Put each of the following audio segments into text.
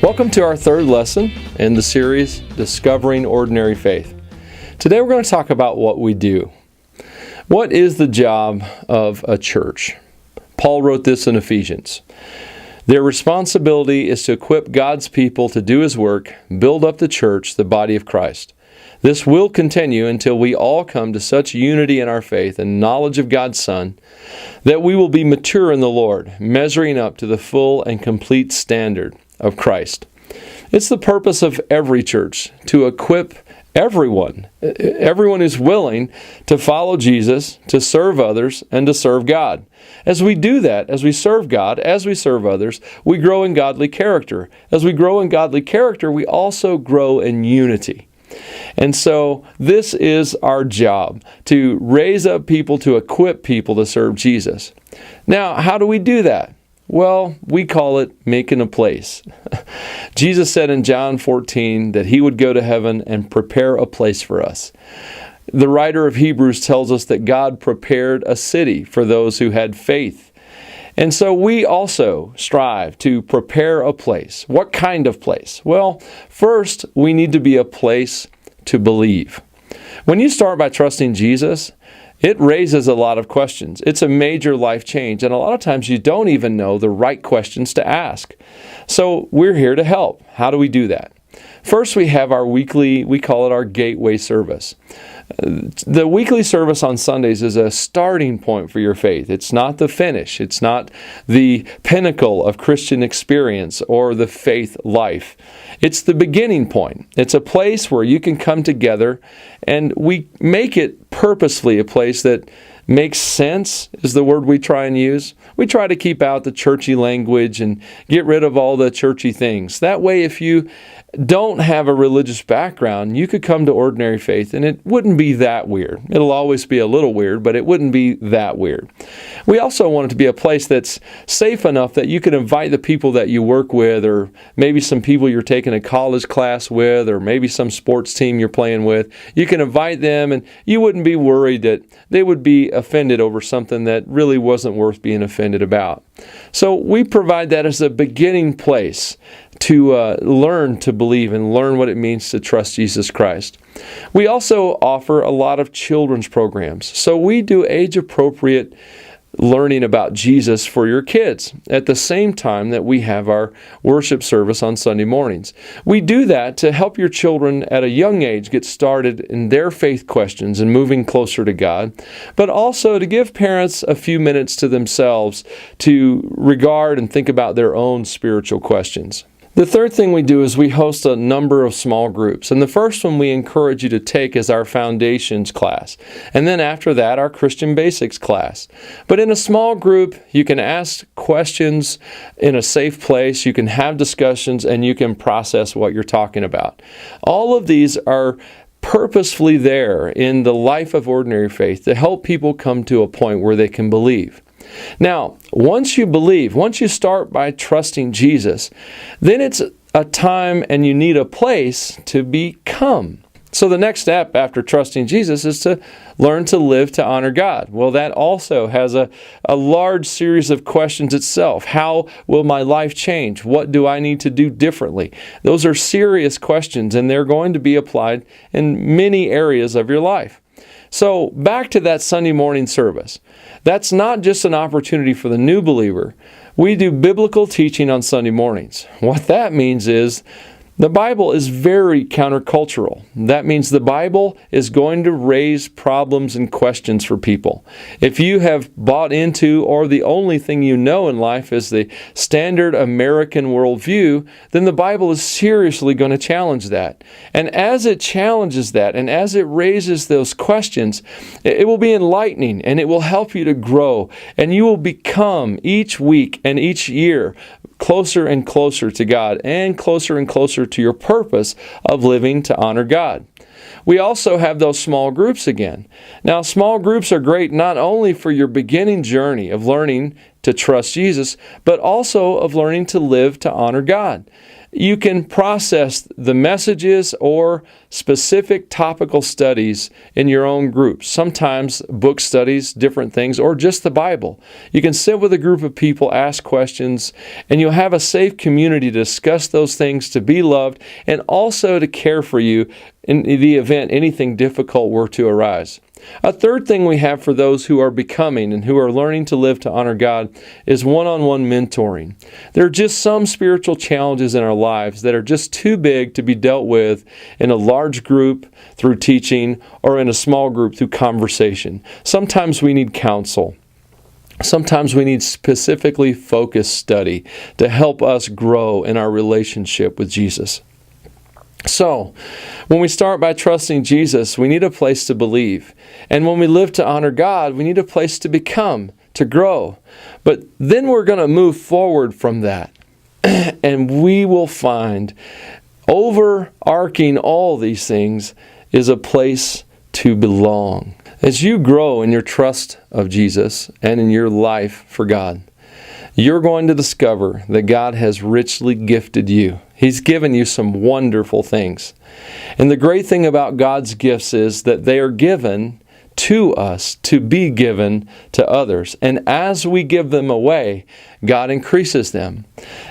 Welcome to our third lesson in the series, Discovering Ordinary Faith. Today we're going to talk about what we do. What is the job of a church? Paul wrote this in Ephesians. Their responsibility is to equip God's people to do His work, build up the church, the body of Christ. This will continue until we all come to such unity in our faith and knowledge of God's Son that we will be mature in the Lord, measuring up to the full and complete standard of Christ. It's the purpose of every church to equip everyone who's willing to follow Jesus, to serve others, and to serve God. As we do that, as we serve God, as we serve others, we grow in godly character. As we grow in godly character, we also grow in unity. And so this is our job, to raise up people, to equip people to serve Jesus. Now, how do we do that? Well, we call it making a place. Jesus said in John 14 that He would go to heaven and prepare a place for us. The writer of Hebrews tells us that God prepared a city for those who had faith. And so we also strive to prepare a place. What kind of place? Well, first, we need to be a place to believe. When you start by trusting Jesus, it raises a lot of questions. It's a major life change, and a lot of times you don't even know the right questions to ask. So we're here to help. How do we do that? First, we have our weekly, we call it our Gateway service. The weekly service on Sundays is a starting point for your faith. It's not the finish. It's not the pinnacle of Christian experience or the faith life. It's the beginning point. It's a place where you can come together, and we make it purposefully a place that makes sense, is the word we try and use. We try to keep out the churchy language and get rid of all the churchy things. That way, if you don't have a religious background, you could come to Ordinary Faith and it wouldn't be that weird. It'll always be a little weird, but it wouldn't be that weird. We also want it to be a place that's safe enough that you can invite the people that you work with, or maybe some people you're taking a college class with, or maybe some sports team you're playing with. You can invite them, and you wouldn't be worried that they would be offended over something that really wasn't worth being offended about. So we provide that as a beginning place to learn to believe and learn what it means to trust Jesus Christ. We also offer a lot of children's programs. So we do age-appropriate learning about Jesus for your kids at the same time that we have our worship service on Sunday mornings. We do that to help your children at a young age get started in their faith questions and moving closer to God, but also to give parents a few minutes to themselves to regard and think about their own spiritual questions. The third thing we do is we host a number of small groups. And the first one we encourage you to take is our Foundations class. And then after that, our Christian Basics class. But in a small group, you can ask questions in a safe place, you can have discussions, and you can process what you're talking about. All of these are purposefully there in the life of Ordinary Faith to help people come to a point where they can believe. Now, once you believe, once you start by trusting Jesus, then it's a time and you need a place to become. So the next step after trusting Jesus is to learn to live to honor God. Well, that also has a large series of questions itself. How will my life change? What do I need to do differently? Those are serious questions, and they're going to be applied in many areas of your life. So back to that Sunday morning service. That's not just an opportunity for the new believer. We do biblical teaching on Sunday mornings. What that means is the Bible is very countercultural. That means the Bible is going to raise problems and questions for people. If you have bought into, or the only thing you know in life is the standard American worldview, then the Bible is seriously going to challenge that. And as it challenges that, and as it raises those questions, it will be enlightening, and it will help you to grow, and you will become each week and each year closer and closer to God, and closer to your purpose of living to honor God. We also have those small groups again. Now, small groups are great not only for your beginning journey of learning to trust Jesus, but also of learning to live to honor God. You can process the messages or specific topical studies in your own groups. Sometimes book studies, different things, or just the Bible. You can sit with a group of people, ask questions, and you'll have a safe community to discuss those things, to be loved, and also to care for you in the event anything difficult were to arise. A third thing we have for those who are becoming and who are learning to live to honor God is one-on-one mentoring. There are just some spiritual challenges in our lives that are just too big to be dealt with in a large group through teaching or in a small group through conversation. Sometimes we need counsel. Sometimes we need specifically focused study to help us grow in our relationship with Jesus. So, when we start by trusting Jesus, we need a place to believe. And when we live to honor God, we need a place to become, to grow. But then we're going to move forward from that. And we will find, overarching all these things, is a place to belong. As you grow in your trust of Jesus and in your life for God, you're going to discover that God has richly gifted you. He's given you some wonderful things. And the great thing about God's gifts is that they are given to us to be given to others. And as we give them away, God increases them.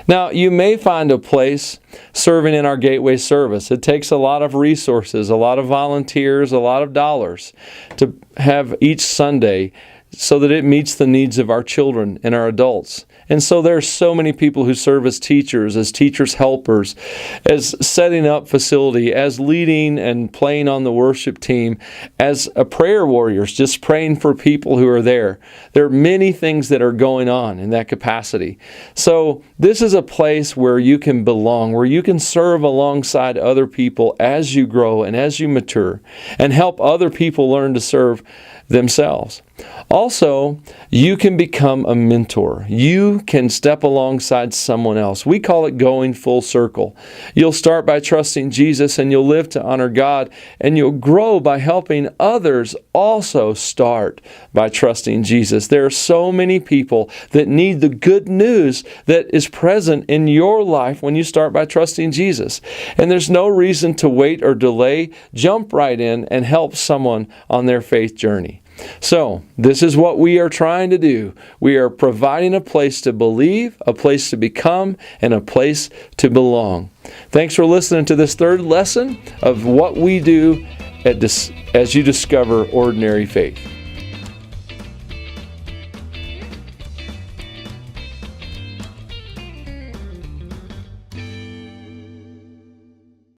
Now, you may find a place serving in our Gateway service. It takes a lot of resources, a lot of volunteers, a lot of dollars to have each Sunday so that it meets the needs of our children and our adults. And so there are so many people who serve as teachers helpers, as setting up facility, as leading and playing on the worship team, as a prayer warriors, just praying for people who are there. There are many things that are going on in that capacity. So this is a place where you can belong, where you can serve alongside other people as you grow and as you mature, and help other people learn to serve themselves. Also, you can become a mentor. You can step alongside someone else. We call it going full circle. You'll start by trusting Jesus and you'll live to honor God, and you'll grow by helping others also start by trusting Jesus. There are so many people that need the good news that is present in your life when you start by trusting Jesus. And there's no reason to wait or delay. Jump right in and help someone on their faith journey. So, this is what we are trying to do. We are providing a place to believe, a place to become, and a place to belong. Thanks for listening to this third lesson of what we do as you discover ordinary faith.